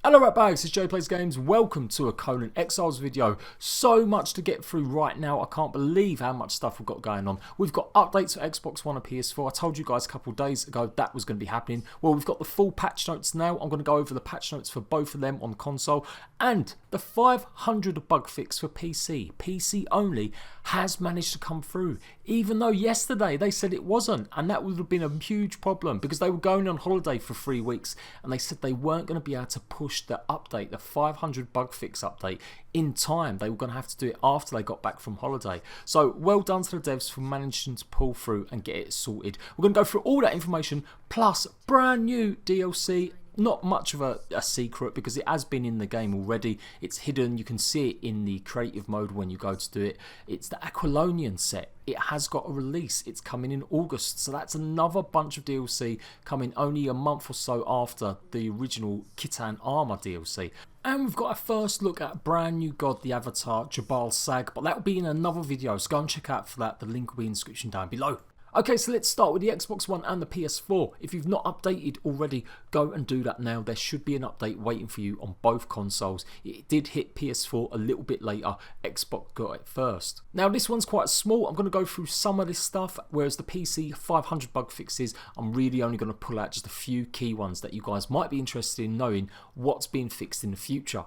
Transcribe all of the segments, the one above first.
Hello Ratbags, it's Jade Plays Games. Welcome to a Conan Exiles video. So much to get through right now. I can't believe how much stuff we've got going on. We've got updates for Xbox One and PS4. I told you guys a couple of days ago that was going to be happening. Well, we've got the full patch notes now. I'm going to go over the patch notes for both of them on console. And the 500 bug fix for PC only, has managed to come through. Even though yesterday they said it wasn't. And that would have been a huge problem because they were going on holiday for 3 weeks. And they said they weren't going to be able to push the update, the 500 bug fix update, in time. They were going to have to do it after they got back from holiday. So well done to the devs for managing to pull through and get it sorted. We're going to go through all that information plus brand new DLC. Not much of a secret because it has been in the game already. It's hidden. You can see it in the creative mode when you go to do it. It's the Aquilonian set. It has got a release. It's coming in August. So that's another bunch of DLC coming only a month or so after the original Khitan Armor DLC. And we've got a first look at a brand new god, the avatar Jabal Sag. But that will be in another video. So go and check out for that. The link will be in the description down below. Okay, so let's start with the Xbox One and the PS4. If you've not updated already, go and do that now. There should be an update waiting for you on both consoles. It did hit PS4 a little bit later. Xbox got it first. Now, this one's quite small. I'm going to go through some of this stuff, whereas the PC 500 bug fixes, I'm really only going to pull out just a few key ones that you guys might be interested in knowing what's being fixed in the future.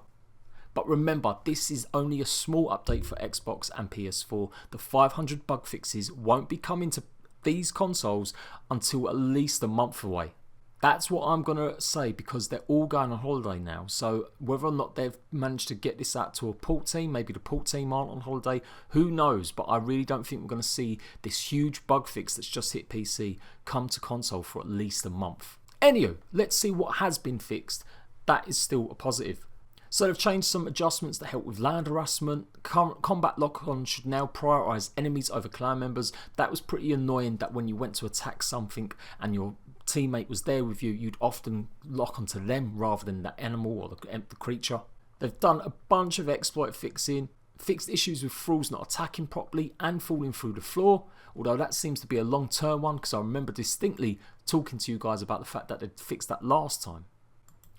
But remember, this is only a small update for Xbox and PS4. The 500 bug fixes won't be coming to these consoles until at least a month away. That's what I'm going to say because they're all going on holiday now. So whether or not they've managed to get this out to a port team, maybe the port team aren't on holiday, who knows? But I really don't think we're going to see this huge bug fix that's just hit PC come to console for at least a month. Anyway, let's see what has been fixed. That is still a positive. So they've changed some adjustments that help with land harassment. Combat lock-on should now prioritise enemies over clan members. That was pretty annoying that when you went to attack something and your teammate was there with you, you'd often lock onto them rather than the animal or the creature. They've done a bunch of exploit fixing, fixed issues with thralls not attacking properly and falling through the floor, although that seems to be a long-term one because I remember distinctly talking to you guys about the fact that they'd fixed that last time.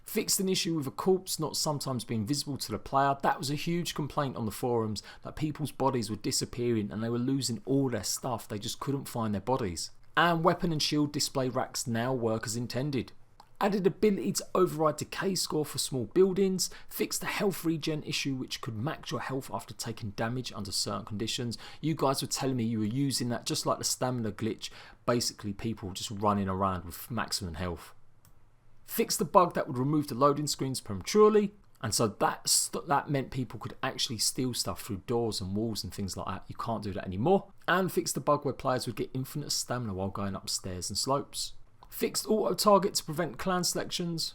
Fixed an issue with a corpse not sometimes being visible to the player. That was a huge complaint on the forums that people's bodies were disappearing and they were losing all their stuff. They just couldn't find their bodies. And weapon and shield display racks now work as intended. Added ability to override decay score for small buildings. Fixed the health regen issue which could max your health after taking damage under certain conditions. You guys were telling me you were using that just like the stamina glitch. Basically people just running around with maximum health. Fixed the bug that would remove the loading screens prematurely, and so that meant people could actually steal stuff through doors and walls and things like that. You can't do that anymore. And fixed the bug where players would get infinite stamina while going up stairs and slopes. Fixed auto target to prevent clan selections.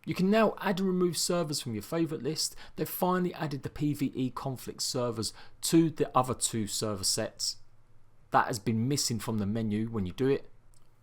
You can now add and remove servers from your favourite list. They've finally added the PvE conflict servers to the other two server sets. That has been missing from the menu when you do it.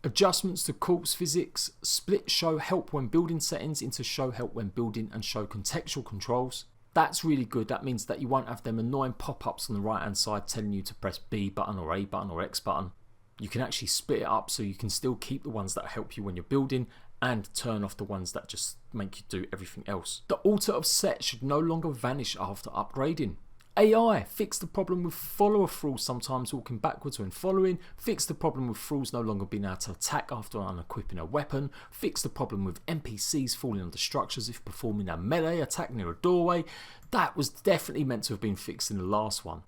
Adjustments to corpse physics, split show help when building settings into show help when building and show contextual controls. That's really good. That means that you won't have them annoying pop-ups on the right hand side telling you to press B button or A button or X button. You can actually split it up so you can still keep the ones that help you when you're building and turn off the ones that just make you do everything else. The altar of set should no longer vanish after upgrading. AI, fixed the problem with follower thralls sometimes walking backwards when following, fixed the problem with thralls no longer being able to attack after unequipping a weapon, fixed the problem with NPCs falling onto structures if performing a melee attack near a doorway. That was definitely meant to have been fixed in the last one.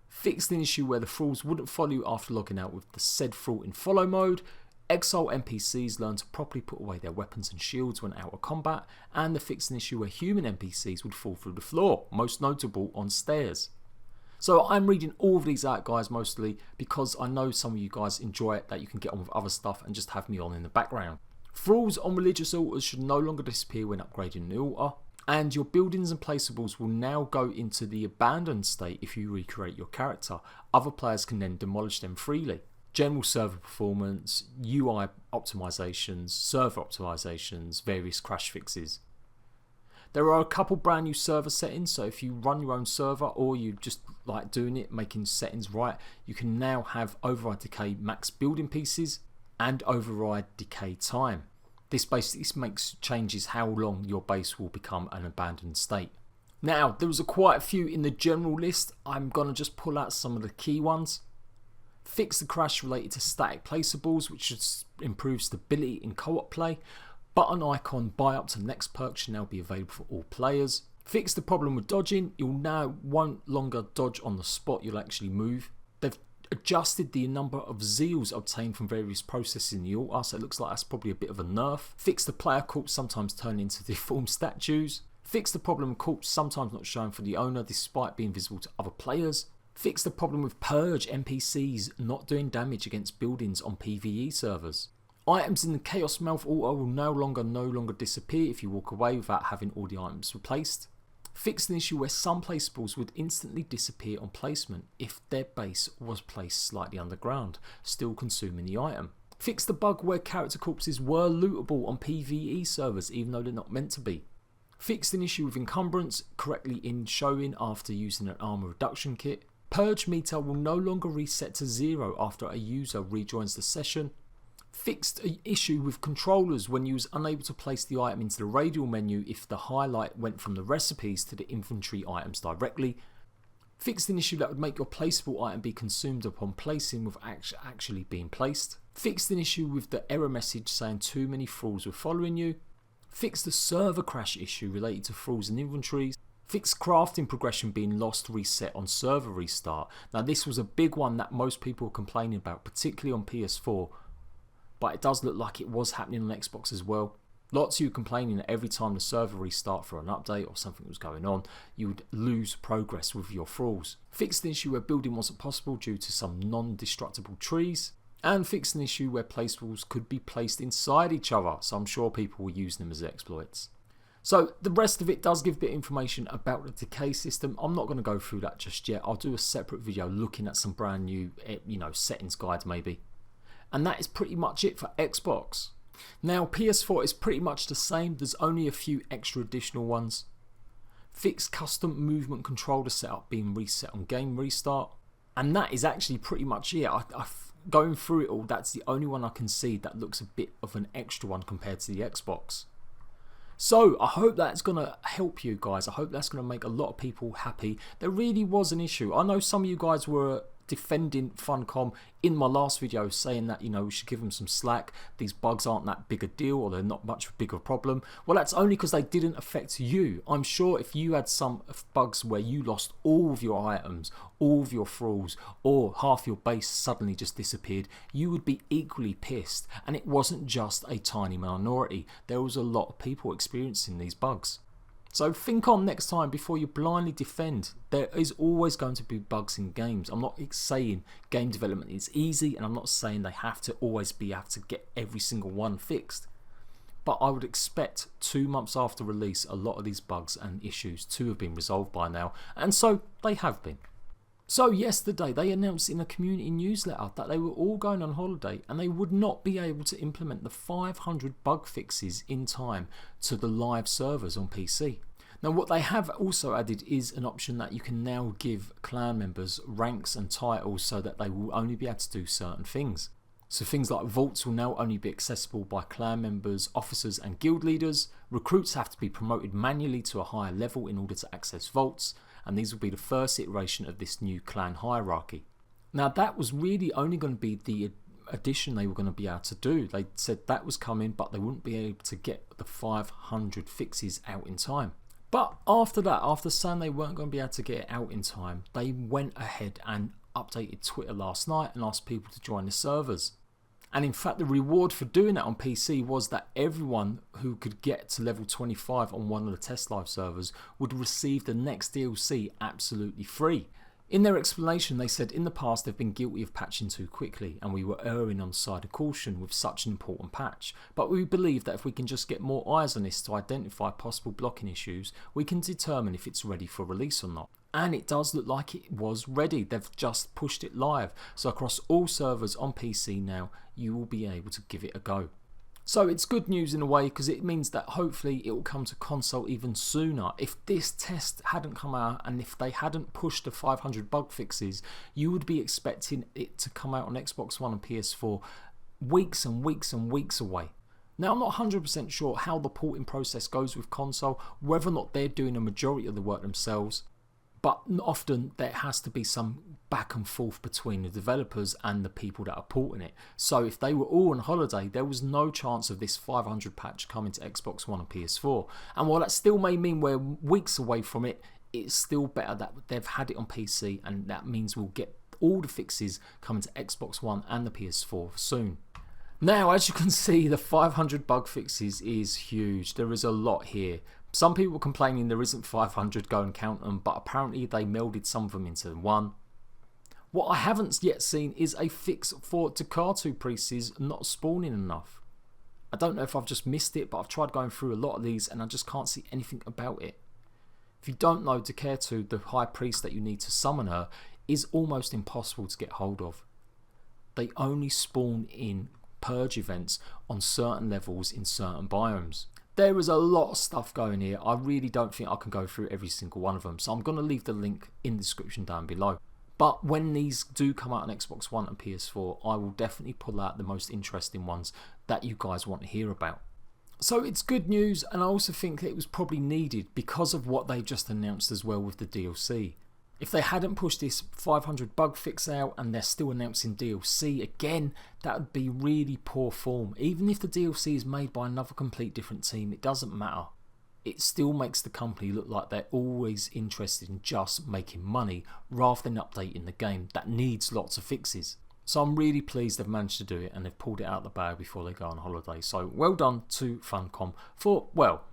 Fixed an issue where the thralls wouldn't follow you after logging out with the said thrall in follow mode. Exile NPCs learn to properly put away their weapons and shields when out of combat, and the fixed an issue where human NPCs would fall through the floor, most notable on stairs. So I'm reading all of these out guys mostly because I know some of you guys enjoy it, that you can get on with other stuff and just have me on in the background. Thralls on religious altars should no longer disappear when upgrading the altar, and your buildings and placeables will now go into the abandoned state if you recreate your character. Other players can then demolish them freely. General server performance, UI optimizations, server optimizations, various crash fixes. There are a couple brand new server settings, so if you run your own server or you just like doing it, making settings right, you can now have override decay max building pieces and override decay time. This basically changes how long your base will become an abandoned state. Now, there was quite a few in the general list. I'm going to just pull out some of the key ones. Fix the crash related to static placeables, which should improve stability in co-op play. Button icon buy up to next perk should now be available for all players. Fix the problem with dodging. You'll now won't longer dodge on the spot, you'll actually move. They've adjusted the number of zeals obtained from various processes in the altar, so it looks like that's probably a bit of a nerf. Fix the player corpse sometimes turn into deformed statues. Fix the problem with corpse sometimes not shown for the owner despite being visible to other players. Fix the problem with purge NPCs not doing damage against buildings on PvE servers. Items in the Chaos Mouth altar will no longer disappear if you walk away without having all the items replaced. Fix an issue where some placeables would instantly disappear on placement if their base was placed slightly underground, still consuming the item. Fix the bug where character corpses were lootable on PvE servers even though they're not meant to be. Fixed an issue with encumbrance correctly in showing after using an armor reduction kit. Purge meter will no longer reset to 0 after a user rejoins the session. Fixed an issue with controllers when you was unable to place the item into the radial menu if the highlight went from the recipes to the inventory items directly. Fixed an issue that would make your placeable item be consumed upon placing without actually being placed. Fixed an issue with the error message saying too many thralls were following you. Fixed the server crash issue related to thralls and inventories. Fixed crafting progression being lost reset on server restart. Now this was a big one that most people were complaining about, particularly on PS4. But it does look like it was happening on Xbox as well. Lots of you complaining that every time the server restart for an update or something was going on, you would lose progress with your thralls. Fixed an issue where building wasn't possible due to some non-destructible trees. And fixed an issue where placeables could be placed inside each other, so I'm sure people were using them as exploits. So the rest of it does give a bit of information about the decay system. I'm not going to go through that just yet. I'll do a separate video looking at some brand new, settings guides maybe. And that is pretty much it for Xbox. Now PS4 is pretty much the same. There's only a few extra additional ones. Fixed custom movement controller setup being reset on game restart. And that is actually pretty much it. Going through it all, that's the only one I can see that looks a bit of an extra one compared to the Xbox. So I hope that's going to help you guys. I hope that's going to make a lot of people happy. There really was an issue. I know some of you guys were defending Funcom in my last video, saying that we should give them some slack, these bugs aren't that big a deal or they're not much bigger problem. Well, that's only because they didn't affect you. I'm sure if you had some bugs where you lost all of your items, all of your thralls, or half your base suddenly just disappeared, you would be equally pissed. And it wasn't just a tiny minority, there was a lot of people experiencing these bugs. So think on next time before you blindly defend. There is always going to be bugs in games. I'm not saying game development is easy, and I'm not saying they have to always have to get every single one fixed. But I would expect 2 months after release a lot of these bugs and issues to have been resolved by now, and so they have been. So yesterday they announced in a community newsletter that they were all going on holiday and they would not be able to implement the 500 bug fixes in time to the live servers on PC. Now what they have also added is an option that you can now give clan members ranks and titles so that they will only be able to do certain things. So things like vaults will now only be accessible by clan members, officers and guild leaders. Recruits have to be promoted manually to a higher level in order to access vaults, and these will be the first iteration of this new clan hierarchy. Now that was really only going to be the addition they were going to be able to do. They said that was coming, but they wouldn't be able to get the 500 fixes out in time. But after that, after saying they weren't going to be able to get it out in time, they went ahead and updated Twitter last night and asked people to join the servers. And in fact the reward for doing that on PC was that everyone who could get to level 25 on one of the test live servers would receive the next DLC absolutely free. In their explanation they said in the past they've been guilty of patching too quickly and we were erring on the side of caution with such an important patch, but we believe that if we can just get more eyes on this to identify possible blocking issues, we can determine if it's ready for release or not. And it does look like it was ready. They've just pushed it live, so across all servers on PC now you will be able to give it a go. So it's good news in a way because it means that hopefully it will come to console even sooner. If this test hadn't come out and if they hadn't pushed the 500 bug fixes, you would be expecting it to come out on Xbox One and PS4 weeks and weeks and weeks away. Now, I'm not 100% sure how the porting process goes with console, whether or not they're doing a majority of the work themselves, but often there has to be some back and forth between the developers and the people that are porting it. So if they were all on holiday, there was no chance of this 500 patch coming to Xbox One and PS4. And while that still may mean we're weeks away from it, it's still better that they've had it on PC, and that means we'll get all the fixes coming to Xbox One and the PS4 soon. Now, as you can see, the 500 bug fixes is huge. There is a lot here. Some people are complaining there isn't 500, go and count them, but apparently they melded some of them into one. What I haven't yet seen is a fix for Takatu priests not spawning enough. I don't know if I've just missed it, but I've tried going through a lot of these and I just can't see anything about it. If you don't know, Takatu, the high priest that you need to summon her, is almost impossible to get hold of. They only spawn in purge events on certain levels in certain biomes. There is a lot of stuff going here. I really don't think I can go through every single one of them, so I'm going to leave the link in the description down below. But when these do come out on Xbox One and PS4, I will definitely pull out the most interesting ones that you guys want to hear about. So it's good news, and I also think that it was probably needed because of what they just announced as well with the DLC. If they hadn't pushed this 500 bug fix out and they're still announcing DLC again, that would be really poor form. Even if the DLC is made by another complete different team, it doesn't matter. It still makes the company look like they're always interested in just making money rather than updating the game that needs lots of fixes. So I'm really pleased they've managed to do it and they've pulled it out of the bag before they go on holiday. So well done to Funcom for, well,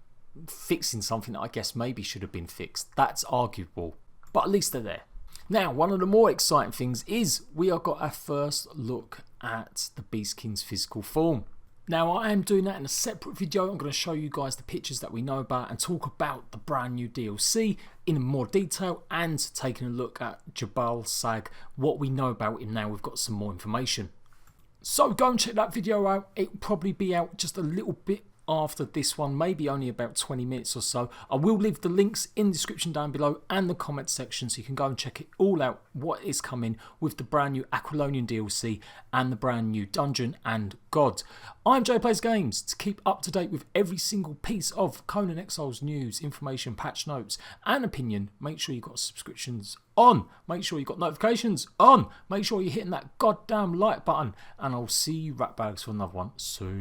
fixing something that I guess maybe should have been fixed. That's arguable. But at least they're there. Now, one of the more exciting things is we have got our first look at the Beast King's physical form. Now, I am doing that in a separate video. I'm going to show you guys the pictures that we know about and talk about the brand new DLC in more detail and taking a look at Jabal Sag, what we know about him now. We've got some more information. So go and check that video out. It will probably be out just a little bit after this one, maybe only about 20 minutes or so. I will leave the links in the description down below and the comment section so you can go and check it all out, what is coming with the brand new Aquilonian DLC and the brand new Dungeon and God. I'm Jade Plays Games. To keep up to date with every single piece of Conan Exiles news, information, patch notes and opinion, make sure you've got subscriptions on, make sure you've got notifications on, make sure you're hitting that goddamn like button, and I'll see you ratbags for another one soon.